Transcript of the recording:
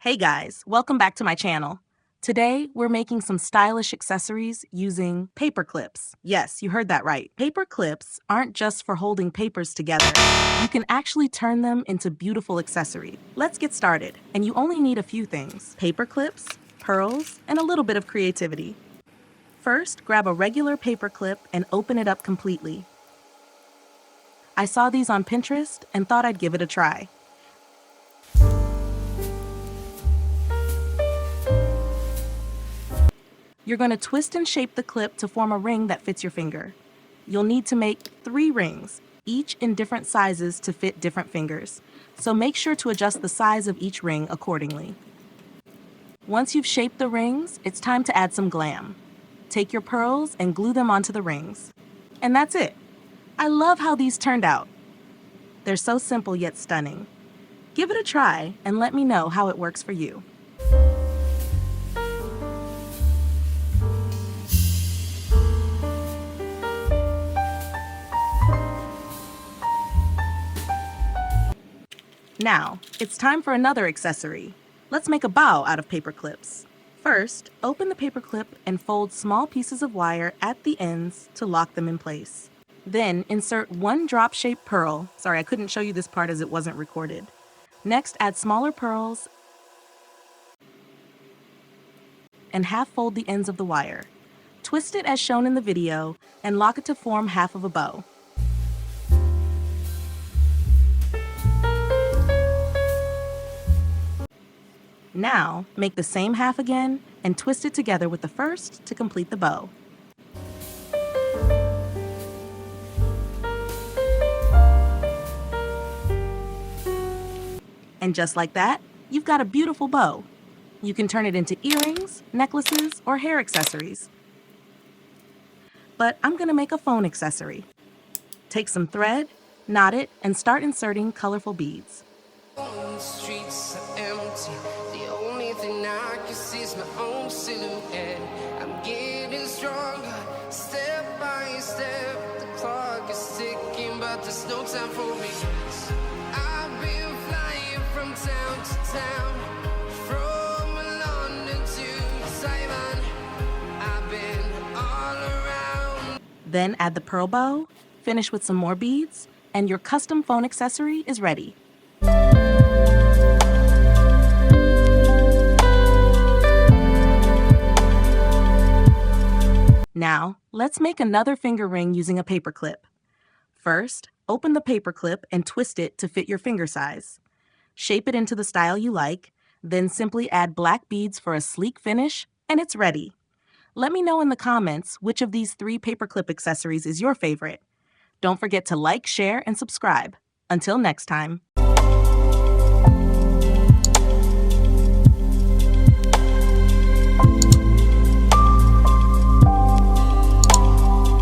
Hey guys, welcome back to my channel. Today, we're making some stylish accessories using paper clips. Yes, you heard that right. Paper clips aren't just for holding papers together. You can actually turn them into beautiful accessories. Let's get started, and you only need a few things: paper clips, pearls, and a little bit of creativity. First, grab a regular paper clip and open it up completely. I saw these on Pinterest and thought I'd give it a try. You're going to twist and shape the clip to form a ring that fits your finger. You'll need to make 3 rings, each in different sizes to fit different fingers, so make sure to adjust the size of each ring accordingly. Once you've shaped the rings, it's time to add some glam. Take your pearls and glue them onto the rings. And that's it. I love how these turned out. They're so simple yet stunning. Give it a try and let me know how it works for you. Now, it's time for another accessory. Let's make a bow out of paper clips. First, open the paper clip and fold small pieces of wire at the ends to lock them in place. Then, insert 1 drop-shaped pearl. Sorry, I couldn't show you this part as it wasn't recorded. Next, add smaller pearls and half fold the ends of the wire. Twist it as shown in the video and lock it to form half of a bow. Now, make the same half again and twist it together with the first to complete the bow. And just like that, you've got a beautiful bow. You can turn it into earrings, necklaces, or hair accessories. But I'm going to make a phone accessory. Take some thread, knot it, and start inserting colorful beads. The streets are empty. The only thing I can see is my own silhouette. I'm getting stronger, step by step. The clock is ticking, but there's no time for me. I've been flying from town to town, from London to Taiwan. I've been all around. Then add the pearl bow, finish with some more beads, and your custom phone accessory is ready. Now, let's make another finger ring using a paper clip. First, open the paper clip and twist it to fit your finger size. Shape it into the style you like, then simply add black beads for a sleek finish, and it's ready. Let me know in the comments which of these 3 paperclip accessories is your favorite. Don't forget to like, share, and subscribe. Until next time.